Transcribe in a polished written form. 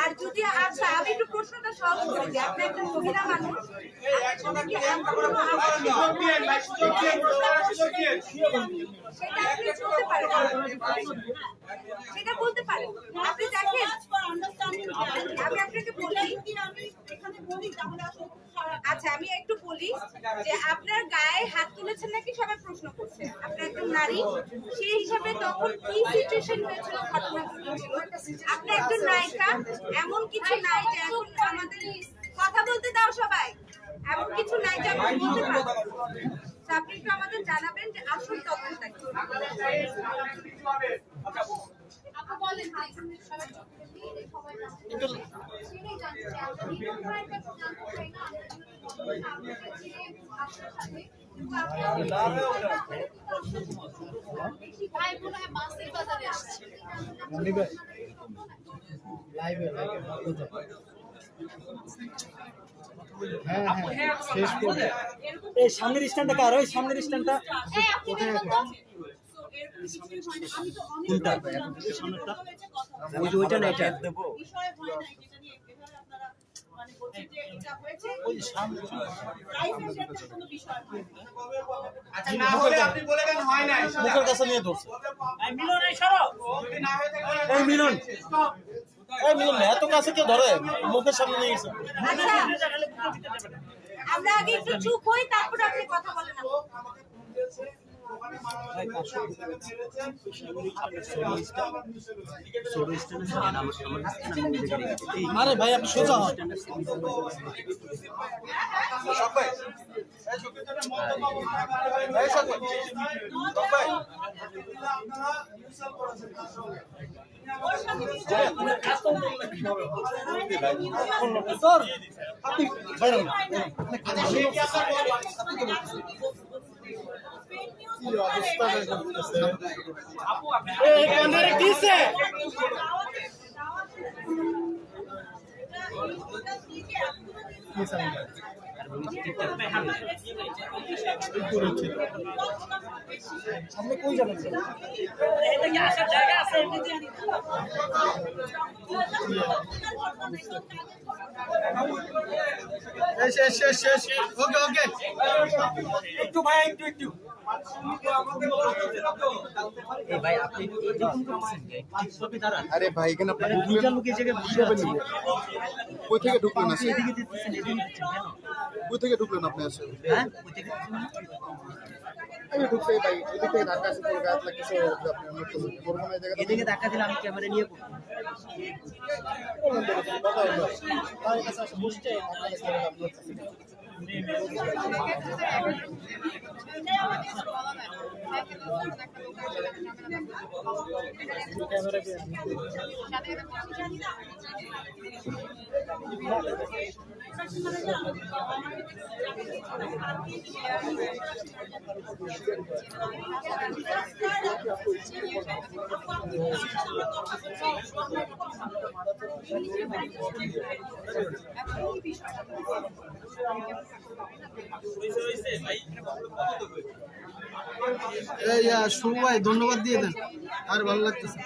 আর যদি আচ্ছা আমি একটু প্রশ্নটা সহজ করে দিই, আপনি একজন মহিলা মানুষ, সেটা বলতে পারেন আপনি। দেখেন আমি আপনাকে বলি, আচ্ছা আমি একটু বলি যে আপনার গায়ে হাত তুলেছেন নাকি সবাই প্রশ্ন করছে। আপনি একজন নারী, সেই হিসাবে তখন কি সিচুয়েশন হয়েছিল, ঘটনা ঘটেছিল। আপনি একজন নায়িকা, এমন কিছু নাই যে এখন আমাদের কথা বলতে দাও সবাই, এমন কিছু নাই যে আপনি বলতে পারবেন। আপনি একটু আমাদের জানাবেন যে আসল তথ্যটা কি। আপু বলেন এই সামনের স্ট্যান্ডটা কার? ওই সামনের স্ট্যান্ডটা ওইটা না, এটা দেবো। মুখের কাছে নিয়ে ধরছে। এই মিলন, এই মিলন এত কাছে কেউ ধরে? মুখের সামনে নিয়ে গেছে। আমরা আগে একটু চুপ হই, তারপর আপনি কথা বলেন। আরে ভাই আপনি সোজা হন। আপনি কই যাবেন? এটা কি আসার জায়গা আছে? শেষ। ওকে একটু ভাই, একটু ভাই আপনি আরে ভাই এখানে আপনারা দুইটা লোক এই জায়গায় বসে আছে। কই থেকে ঢুকলেন? আপনি এদিকে দিতেছেন, এদিকে দিচ্ছেন কেন? কই থেকে ঢুকলেন আপনি? আসলে হ্যাঁ কই থেকে? আমি ঢুকতে ভাই ওদিক থেকে ধাক্কা আসে পড়ে গাছ লাগতেছে। আপনি অন্য কোনো বর্ণনা জায়গা এদিকে ধাক্কা দিলে আমি ক্যামেরা নিয়ে করব। কথা হলো তার কাছে আসে বসতে আপনাদের ক্যামেরা আপলোড করতে। শুরু ভাই ধন্যবাদ দিয়ে দেন, আর ভালো লাগতেছে।